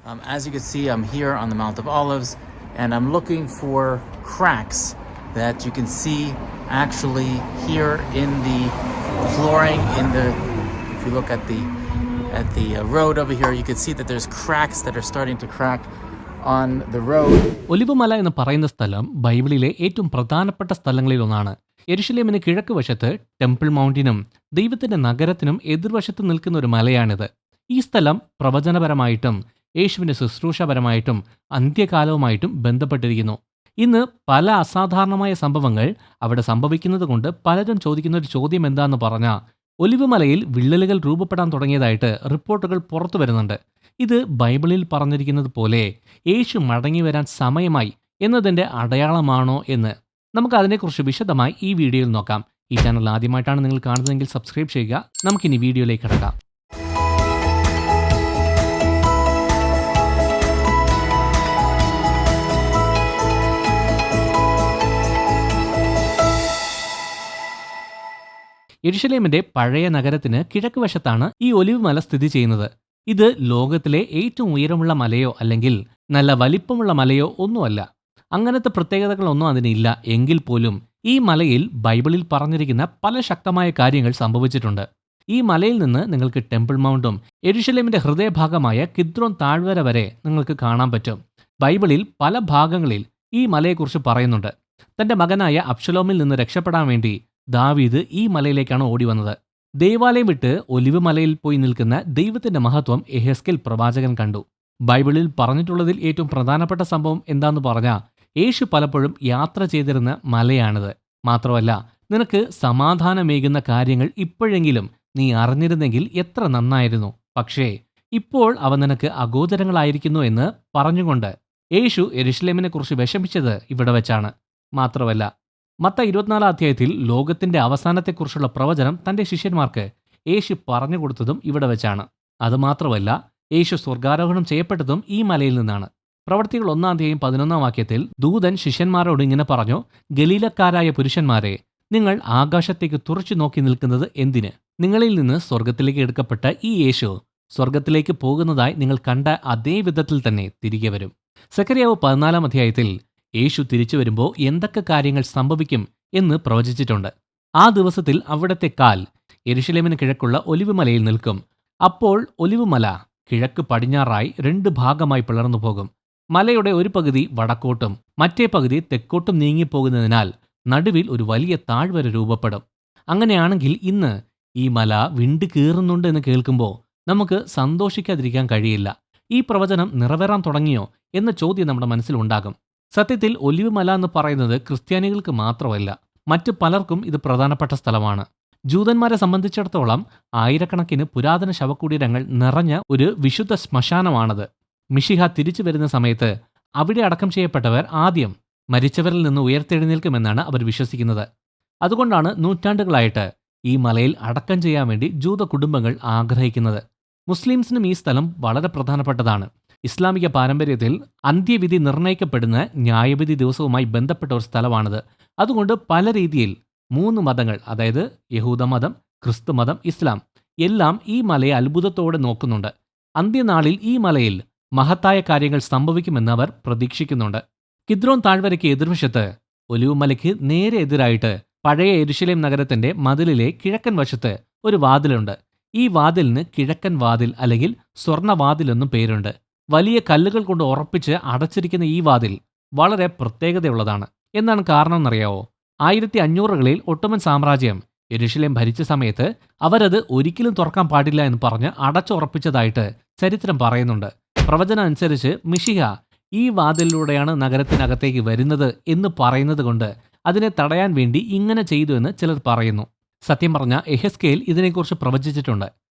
As you can see, I'm here on the Mount of Olives, and I'm looking for cracks that you can see actually here in the flooring. If you look at the road over here, you can see that there's cracks that are starting to crack on the road. Olivumala എന്ന് പറയുന്ന സ്ഥലം ബൈബിളിലെ ഏറ്റവും പ്രധാനപ്പെട്ട സ്ഥലങ്ങളിലൊന്നാണ്. യെരുശലേമിന് കിഴക്ക് വശത്ത് temple മൗണ്ടിനും ദൈവത്തിന്റെ നഗരത്തിനും എതിർവശത്ത് നിൽക്കുന്ന ഒരു മലയാണിത്. ഈ സ്ഥലം പ്രവചനപരമായിട്ടും യേശുവിന്റെ ശുശ്രൂഷപരമായിട്ടും അന്ത്യകാലവുമായിട്ടും ബന്ധപ്പെട്ടിരിക്കുന്നു. ഇന്ന് പല അസാധാരണമായ സംഭവങ്ങൾ അവിടെ സംഭവിക്കുന്നത് കൊണ്ട് പലരും ചോദിക്കുന്ന ഒരു ചോദ്യം എന്താന്ന് പറഞ്ഞാൽ, ഒലിവുമലയിൽ വിള്ളലുകൾ രൂപപ്പെടാൻ തുടങ്ങിയതായിട്ട് റിപ്പോർട്ടുകൾ പുറത്തു വരുന്നുണ്ട്. ഇത് ബൈബിളിൽ പറഞ്ഞിരിക്കുന്നത് പോലെ യേശു മടങ്ങി വരാൻ സമയമായി എന്നതിൻ്റെ അടയാളമാണോ എന്ന് നമുക്ക് അതിനെക്കുറിച്ച് വിശദമായി ഈ വീഡിയോയിൽ നോക്കാം. ഈ ചാനൽ ആദ്യമായിട്ടാണ് നിങ്ങൾ കാണുന്നതെങ്കിൽ സബ്സ്ക്രൈബ് ചെയ്യുക. നമുക്കിനി വീഡിയോയിലേക്ക് കടക്കാം. യെരുശലേമിന്റെ പഴയ നഗരത്തിന് കിഴക്ക് വശത്താണ് ഈ ഒലിവ് മല സ്ഥിതി ചെയ്യുന്നത്. ഇത് ലോകത്തിലെ ഏറ്റവും ഉയരമുള്ള മലയോ അല്ലെങ്കിൽ നല്ല വലിപ്പമുള്ള മലയോ ഒന്നുമല്ല. അങ്ങനത്തെ പ്രത്യേകതകളൊന്നും അതിനില്ല. എങ്കിൽ പോലും ഈ മലയിൽ ബൈബിളിൽ പറഞ്ഞിരിക്കുന്ന പല ശക്തമായ കാര്യങ്ങൾ സംഭവിച്ചിട്ടുണ്ട്. ഈ മലയിൽ നിന്ന് നിങ്ങൾക്ക് ടെമ്പിൾ മൗണ്ടും യെരുശലേമിന്റെ ഹൃദയഭാഗമായ കിദ്രോൻ താഴ്വര വരെ നിങ്ങൾക്ക് കാണാൻ പറ്റും. ബൈബിളിൽ പല ഭാഗങ്ങളിൽ ഈ മലയെക്കുറിച്ച് പറയുന്നുണ്ട്. തന്റെ മകനായ അബ്ശലോമിൽ നിന്ന് രക്ഷപ്പെടാൻ വേണ്ടി ദാവീദ് ഈ മലയിലേക്കാണ് ഓടി വന്നത്. ദേവാലയം വിട്ട് ഒലിവ് മലയിൽ പോയി നിൽക്കുന്ന ദൈവത്തിന്റെ മഹത്വം യെഹെസ്കേൽ പ്രവാചകൻ കണ്ടു. ബൈബിളിൽ പറഞ്ഞിട്ടുള്ളതിൽ ഏറ്റവും പ്രധാനപ്പെട്ട സംഭവം എന്താന്ന് പറഞ്ഞാൽ, യേശു പലപ്പോഴും യാത്ര ചെയ്തിരുന്ന മലയാണിത്. മാത്രമല്ല, നിനക്ക് സമാധാനമേകുന്ന കാര്യങ്ങൾ ഇപ്പോഴെങ്കിലും നീ അറിഞ്ഞിരുന്നെങ്കിൽ എത്ര നന്നായിരുന്നു. പക്ഷേ ഇപ്പോൾ അവ നിനക്ക് അഗോചരങ്ങളായിരിക്കുന്നു എന്ന് പറഞ്ഞുകൊണ്ട് യേശു യെരുശലേമിനെ കുറിച്ച് വിഷമിച്ചത് ഇവിടെ വെച്ചാണ്. മാത്രമല്ല, മത്തായി 24 അധ്യായത്തിൽ ലോകത്തിന്റെ അവസാനത്തെക്കുറിച്ചുള്ള പ്രവചനം തന്റെ ശിഷ്യന്മാർക്ക് യേശു പറഞ്ഞു കൊടുത്തതും ഇവിടെ വെച്ചാണ്. അതുമാത്രമല്ല, യേശു സ്വർഗാരോഹണം ചെയ്യപ്പെട്ടതും ഈ മലയിൽ നിന്നാണ്. പ്രവൃത്തികൾ 1 അധ്യായം 11 വാക്യത്തിൽ ദൂതൻ ശിഷ്യന്മാരോട് ഇങ്ങനെ പറഞ്ഞു, ഗലീലക്കാരായ പുരുഷന്മാരെ, നിങ്ങൾ ആകാശത്തേക്ക് തുറച്ചു നോക്കി നിൽക്കുന്നത് എന്തിന്? നിങ്ങളിൽ നിന്ന് സ്വർഗത്തിലേക്ക് എടുക്കപ്പെട്ട ഈ യേശു സ്വർഗത്തിലേക്ക് പോകുന്നതായി നിങ്ങൾ കണ്ട അതേ വിധത്തിൽ തന്നെ തിരികെ വരും. സെഖര്യാവ് 14 അധ്യായത്തിൽ യേശു തിരിച്ചു വരുമ്പോൾ എന്തൊക്കെ കാര്യങ്ങൾ സംഭവിക്കും എന്ന് പ്രവചിച്ചിട്ടുണ്ട്. ആ ദിവസത്തിൽ അവിടുത്തെ കാൽ യെരുശലേമിന് കിഴക്കുള്ള ഒലിവുമലയിൽ നിൽക്കും. അപ്പോൾ ഒലിവുമല കിഴക്ക് പടിഞ്ഞാറായി 2 ഭാഗമായി പിളർന്നു പോകും. മലയുടെ ഒരു പകുതി വടക്കോട്ടും മറ്റേ പകുതി തെക്കോട്ടും നീങ്ങിപ്പോകുന്നതിനാൽ നടുവിൽ ഒരു വലിയ താഴ്വര രൂപപ്പെടും. അങ്ങനെയാണെങ്കിൽ ഇന്ന് ഈ മല വിണ്ടു കീറുന്നുണ്ട് എന്ന് കേൾക്കുമ്പോൾ നമുക്ക് സന്തോഷിക്കാതിരിക്കാൻ കഴിയില്ല. ഈ പ്രവചനം നിറവേറാൻ തുടങ്ങിയോ എന്ന ചോദ്യം നമ്മുടെ മനസ്സിലുണ്ടാകും. സത്യത്തിൽ ഒലിവ് മല എന്ന് പറയുന്നത് ക്രിസ്ത്യാനികൾക്ക് മാത്രമല്ല, മറ്റു പലർക്കും ഇത് പ്രധാനപ്പെട്ട സ്ഥലമാണ്. ജൂതന്മാരെ സംബന്ധിച്ചിടത്തോളം ആയിരക്കണക്കിന് പുരാതന ശവകുടീരങ്ങൾ നിറഞ്ഞ ഒരു വിശുദ്ധ ശ്മശാനമാണത്. മിശിഹ തിരിച്ചു വരുന്ന സമയത്ത് അവിടെ അടക്കം ചെയ്യപ്പെട്ടവർ ആദ്യം മരിച്ചവരിൽ നിന്ന് ഉയർത്തെഴുന്നേൽക്കുമെന്നാണ് അവർ വിശ്വസിക്കുന്നത്. അതുകൊണ്ടാണ് നൂറ്റാണ്ടുകളായിട്ട് ഈ മലയിൽ അടക്കം ചെയ്യാൻ വേണ്ടി ജൂത കുടുംബങ്ങൾ ആഗ്രഹിക്കുന്നത്. മുസ്ലിംസിനും ഈ സ്ഥലം വളരെ പ്രധാനപ്പെട്ടതാണ്. ഇസ്ലാമിക പാരമ്പര്യത്തിൽ അന്ത്യവിധി നിർണയിക്കപ്പെടുന്ന ന്യായവിധി ദിവസവുമായി ബന്ധപ്പെട്ട ഒരു സ്ഥലമാണിത്. അതുകൊണ്ട് പല രീതിയിൽ 3 മതങ്ങൾ, അതായത് യഹൂദമതം, ക്രിസ്തുമതം, ഇസ്ലാം എല്ലാം ഈ മലയെ അത്ഭുതത്തോടെ നോക്കുന്നുണ്ട്. അന്ത്യനാളിൽ ഈ മലയിൽ മഹത്തായ കാര്യങ്ങൾ സംഭവിക്കുമെന്ന് അവർ പ്രതീക്ഷിക്കുന്നുണ്ട്. കിദ്രോൻ താഴ്വരയ്ക്ക് എതിർവശത്ത് ഒലിവുമലയ്ക്ക് നേരെ എതിരായിട്ട് പഴയ യെരുശലേം നഗരത്തിന്റെ മതിലിലെ കിഴക്കൻ വശത്ത് ഒരു വാതിലുണ്ട്. ഈ വാതിലിന് കിഴക്കൻ വാതിൽ അല്ലെങ്കിൽ സ്വർണ്ണവാതിൽ എന്നും പേരുണ്ട്. വലിയ കല്ലുകൾ കൊണ്ട് ഉറപ്പിച്ച് അടച്ചിരിക്കുന്ന ഈ വാതിൽ വളരെ പ്രത്യേകതയുള്ളതാണ്. എന്താണ് കാരണം എന്നറിയാവോ? 1500കളിൽ ഒട്ടോമൻ സാമ്രാജ്യം യെരുശലേം ഭരിച്ച സമയത്ത് അവരത് ഒരിക്കലും തുറക്കാൻ പാടില്ല എന്ന് പറഞ്ഞ് അടച്ചുറപ്പിച്ചതായിട്ട് ചരിത്രം പറയുന്നുണ്ട്. പ്രവചനം അനുസരിച്ച് മിശിഹ ഈ വാതിലിലൂടെയാണ് നഗരത്തിനകത്തേക്ക് വരുന്നത് എന്ന് പറയുന്നത് കൊണ്ട് അതിനെ തടയാൻ വേണ്ടി ഇങ്ങനെ ചെയ്തു എന്ന് ചിലർ പറയുന്നു. സത്യം പറഞ്ഞ യെഹെസ്കേൽ ഇതിനെക്കുറിച്ച് പ്രവചിച്ചിട്ടുണ്ട്.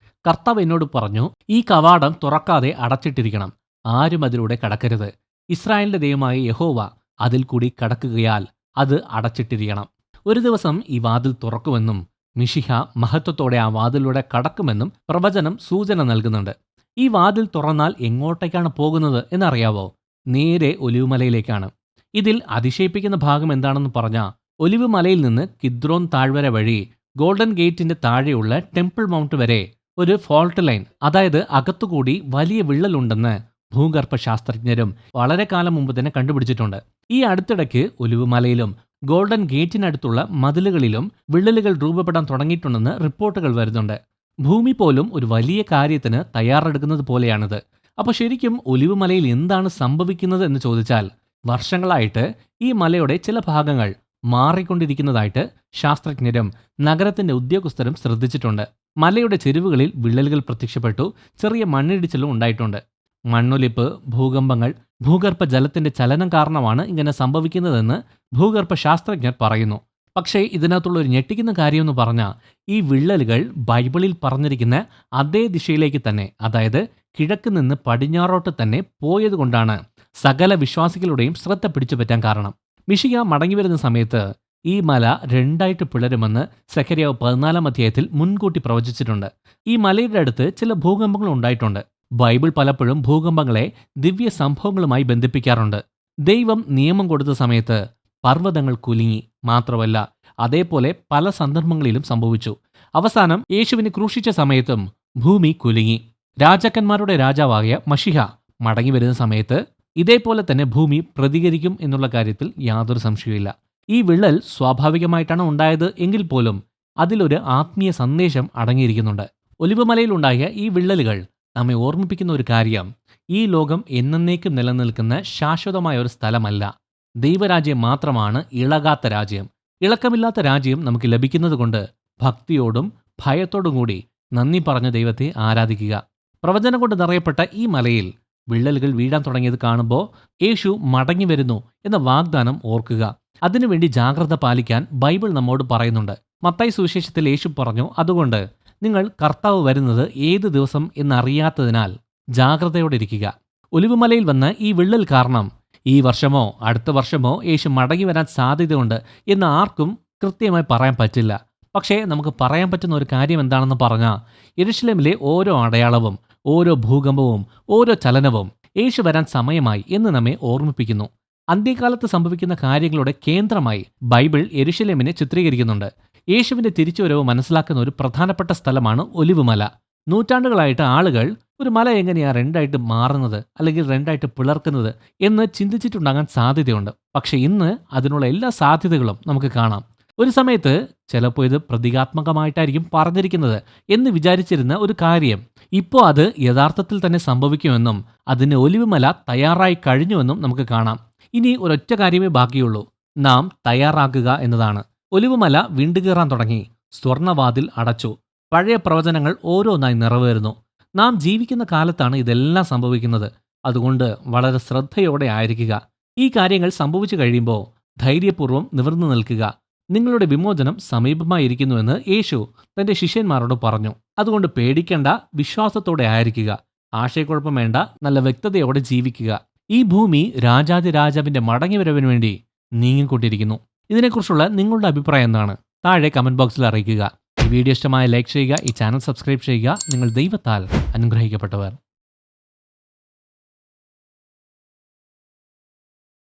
കർത്താവ് എന്നോട് പറഞ്ഞു, ഈ കവാടം തുറക്കാതെ അടച്ചിട്ടിരിക്കണം, ആരും അതിലൂടെ കടക്കരുത്. ഇസ്രായേലിന്റെ ദൈവമായ യഹോവ അതിൽ കൂടി കടക്കുകയാൽ അത് അടച്ചിട്ടിരിക്കണം. ഒരു ദിവസം ഈ വാതിൽ തുറക്കുമെന്നും മിശിഹ മഹത്വത്തോടെ ആ വാതിലൂടെ കടക്കുമെന്നും പ്രവചനം സൂചന നൽകുന്നുണ്ട്. ഈ വാതിൽ തുറന്നാൽ എങ്ങോട്ടേക്കാണ് പോകുന്നത് എന്നറിയാവോ? നേരെ ഒലിവുമലയിലേക്കാണ്. ഇതിൽ അതിശയിപ്പിക്കുന്ന ഭാഗം എന്താണെന്ന് പറഞ്ഞാൽ, ഒലിവ് മലയിൽ നിന്ന് കിദ്രോൻ താഴ്വര വഴി ഗോൾഡൻ ഗേറ്റിന്റെ താഴെയുള്ള ടെമ്പിൾ മൗണ്ട് വരെ ഒരു ഫോൾട്ട് ലൈൻ, അതായത് അകത്തുകൂടി വലിയ വിള്ളലുണ്ടെന്ന് ഭൂഗർഭ ശാസ്ത്രജ്ഞരും വളരെ കാലം മുമ്പ് തന്നെ കണ്ടുപിടിച്ചിട്ടുണ്ട്. ഈ അടുത്തിടയ്ക്ക് ഒലിവുമലയിലും ഗോൾഡൻ ഗേറ്റിനടുത്തുള്ള മതിലുകളിലും വിള്ളലുകൾ രൂപപ്പെടാൻ തുടങ്ങിയിട്ടുണ്ടെന്ന് റിപ്പോർട്ടുകൾ വരുന്നുണ്ട്. ഭൂമി പോലും ഒരു വലിയ കാര്യത്തിന് തയ്യാറെടുക്കുന്നത് പോലെയാണിത്. അപ്പോൾ ശരിക്കും ഒലിവുമലയിൽ എന്താണ് സംഭവിക്കുന്നത് എന്ന് ചോദിച്ചാൽ, വർഷങ്ങളായിട്ട് ഈ മലയുടെ ചില ഭാഗങ്ങൾ മാറിക്കൊണ്ടിരിക്കുന്നതായിട്ട് ശാസ്ത്രജ്ഞരും നഗരത്തിന്റെ ഉദ്യോഗസ്ഥരും ശ്രദ്ധിച്ചിട്ടുണ്ട്. മലയുടെ ചെരുവുകളിൽ വിള്ളലുകൾ പ്രത്യക്ഷപ്പെട്ടു, ചെറിയ മണ്ണിടിച്ചിലും ഉണ്ടായിട്ടുണ്ട്. മണ്ണൊലിപ്പ്, ഭൂകമ്പങ്ങൾ, ഭൂഗർഭ ജലത്തിന്റെ ചലനം കാരണമാണ് ഇങ്ങനെ സംഭവിക്കുന്നതെന്ന് ഭൂഗർഭ ശാസ്ത്രജ്ഞർ പറയുന്നു. പക്ഷേ ഇതിനകത്തുള്ള ഒരു ഞെട്ടിക്കുന്ന കാര്യമെന്ന് പറഞ്ഞാൽ, ഈ വിള്ളലുകൾ ബൈബിളിൽ പറഞ്ഞിരിക്കുന്ന അതേ ദിശയിലേക്ക് തന്നെ, അതായത് കിഴക്ക് നിന്ന് പടിഞ്ഞാറോട്ട് തന്നെ പോയതുകൊണ്ടാണ് സകല വിശ്വാസികളുടെയും ശ്രദ്ധ പിടിച്ചുപറ്റാൻ കാരണം. മിശിഹ മടങ്ങി വരുന്ന സമയത്ത് ഈ മല രണ്ടായിട്ട് പിളരുമെന്ന് സെഖര്യാവ് 14-ാം അധ്യായത്തിൽ മുൻകൂട്ടി പ്രവചിച്ചിട്ടുണ്ട്. ഈ മലയുടെ അടുത്ത് ചില ഭൂകമ്പങ്ങൾ ഉണ്ടായിട്ടുണ്ട്. ബൈബിൾ പലപ്പോഴും ഭൂകമ്പങ്ങളെ ദിവ്യ സംഭവങ്ങളുമായി ബന്ധിപ്പിക്കാറുണ്ട്. ദൈവം നിയമം കൊടുത്ത സമയത്ത് പർവ്വതങ്ങൾ കുലുങ്ങി. മാത്രമല്ല, അതേപോലെ പല സന്ദർഭങ്ങളിലും സംഭവിച്ചു. അവസാനം യേശുവിനെ ക്രൂശിച്ച സമയത്തും ഭൂമി കുലുങ്ങി. രാജാക്കന്മാരുടെ രാജാവായ മശിഹ മടങ്ങി വരുന്ന സമയത്ത് ഇതേപോലെ തന്നെ ഭൂമി പ്രതികരിക്കും എന്നുള്ള കാര്യത്തിൽ യാതൊരു സംശയവുമില്ല. ഈ വിള്ളൽ സ്വാഭാവികമായിട്ടാണ് ഉണ്ടായത് എങ്കിൽ പോലും അതിലൊരു ആത്മീയ സന്ദേശം അടങ്ങിയിരിക്കുന്നുണ്ട്. ഒലിവുമലയിലുണ്ടായ ഈ വിള്ളലുകൾ നമ്മെ ഓർമ്മിപ്പിക്കുന്ന ഒരു കാര്യം, ഈ ലോകം എന്നേക്കും നിലനിൽക്കുന്ന ശാശ്വതമായ ഒരു സ്ഥലമല്ല. ദൈവരാജ്യം മാത്രമാണ് ഇളകാത്ത രാജ്യം. ഇളക്കമില്ലാത്ത രാജ്യം നമുക്ക് ലഭിക്കുന്നത് കൊണ്ട് ഭക്തിയോടും ഭയത്തോടും കൂടി നന്ദി പറഞ്ഞ ദൈവത്തെ ആരാധിക്കുക. പ്രവചനം കൊണ്ട് നിറയപ്പെട്ട ഈ മലയിൽ വിള്ളലുകൾ വീഴാൻ തുടങ്ങിയത് കാണുമ്പോൾ യേശു മടങ്ങി വരുന്നു എന്ന വാഗ്ദാനം ഓർക്കുക. അതിനുവേണ്ടി ജാഗ്രത പാലിക്കാൻ ബൈബിൾ നമ്മോട് പറയുന്നുണ്ട്. മത്തായി സുവിശേഷത്തിൽ യേശു പറഞ്ഞു, അതുകൊണ്ട് നിങ്ങൾ കർത്താവ് വരുന്നത് ഏത് ദിവസം എന്നറിയാത്തതിനാൽ ജാഗ്രതയോടെ ഇരിക്കുക. ഒലിവുമലയിൽ വന്ന ഈ വിള്ളൽ കാരണം ഈ വർഷമോ അടുത്ത വർഷമോ യേശു മടങ്ങി വരാൻ സാധ്യതയുണ്ട് എന്ന് ആർക്കും കൃത്യമായി പറയാൻ പറ്റില്ല. പക്ഷേ നമുക്ക് പറയാൻ പറ്റുന്ന ഒരു കാര്യം എന്താണെന്ന് പറഞ്ഞാൽ, യെരുശലേമിലെ ഓരോ അടയാളവും, ഓരോ ഭൂകമ്പവും, ഓരോ ചലനവും യേശു വരാൻ സമയമായി എന്ന് നമ്മെ ഓർമ്മിപ്പിക്കുന്നു. അന്ത്യകാലത്ത് സംഭവിക്കുന്ന കാര്യങ്ങളുടെ കേന്ദ്രമായി ബൈബിൾ യെരുശലേമിനെ ചിത്രീകരിക്കുന്നുണ്ട്. യേശുവിന്റെ തിരിച്ചുവരവ് മനസ്സിലാക്കുന്ന ഒരു പ്രധാനപ്പെട്ട സ്ഥലമാണ് ഒലിവുമല. നൂറ്റാണ്ടുകളായിട്ട് ആളുകൾ ഒരു മല എങ്ങനെയാ രണ്ടായിട്ട് മാറുന്നത് അല്ലെങ്കിൽ രണ്ടായിട്ട് പിളർക്കുന്നത് എന്ന് ചിന്തിച്ചിട്ടുണ്ടാകാൻ സാധ്യതയുണ്ട്. പക്ഷെ ഇന്ന് അതിനുള്ള എല്ലാ സാധ്യതകളും നമുക്ക് കാണാം. ഒരു സമയത്ത് ചിലപ്പോൾ ഇത് പ്രതീകാത്മകമായിട്ടായിരിക്കും പറഞ്ഞിരിക്കുന്നത് എന്ന് വിചാരിച്ചിരുന്ന ഒരു കാര്യം ഇപ്പോൾ അത് യഥാർത്ഥത്തിൽ തന്നെ സംഭവിക്കുമെന്നും അതിന് ഒലിവുമല തയ്യാറായി കഴിഞ്ഞുവെന്നും നമുക്ക് കാണാം. ഇനി ഒരൊറ്റ കാര്യമേ ബാക്കിയുള്ളൂ, നാം തയ്യാറാകുക എന്നതാണ്. ഒലിവുമല വീണ്ടുകയറാൻ തുടങ്ങി. സ്വർണ്ണവാതിൽ അടച്ചു. പഴയ പ്രവചനങ്ങൾ ഓരോന്നായി നിറവേറുന്നു. നാം ജീവിക്കുന്ന കാലത്താണ് ഇതെല്ലാം സംഭവിക്കുന്നത്. അതുകൊണ്ട് വളരെ ശ്രദ്ധയോടെ ആയിരിക്കുക. ഈ കാര്യങ്ങൾ സംഭവിച്ചു കഴിയുമ്പോൾ ധൈര്യപൂർവ്വം നിവർന്നു നിൽക്കുക. നിങ്ങളുടെ വിമോചനം സമീപമായിരിക്കുന്നുവെന്ന് യേശു തന്റെ ശിഷ്യന്മാരോട് പറഞ്ഞു. അതുകൊണ്ട് പേടിക്കേണ്ട, വിശ്വാസത്തോടെ ആയിരിക്കുക. ആശയക്കുഴപ്പം വേണ്ട, നല്ല വ്യക്തതയോടെ ജീവിക്കുക. ഈ ഭൂമി രാജാതിരാജാവിന്റെ മടങ്ങിവരവിന് വേണ്ടി നീങ്ങിക്കൊണ്ടിരിക്കുന്നു. ഇതിനെക്കുറിച്ചുള്ള നിങ്ങളുടെ അഭിപ്രായം എന്താണ്? താഴെ കമന്റ് ബോക്സിൽ അറിയിക്കുക. ഈ വീഡിയോ ഇഷ്ടമായ ലൈക്ക് ചെയ്യുക, ഈ ചാനൽ സബ്സ്ക്രൈബ് ചെയ്യുക. നിങ്ങൾ ദൈവത്താൽ അനുഗ്രഹിക്കപ്പെട്ടവർ.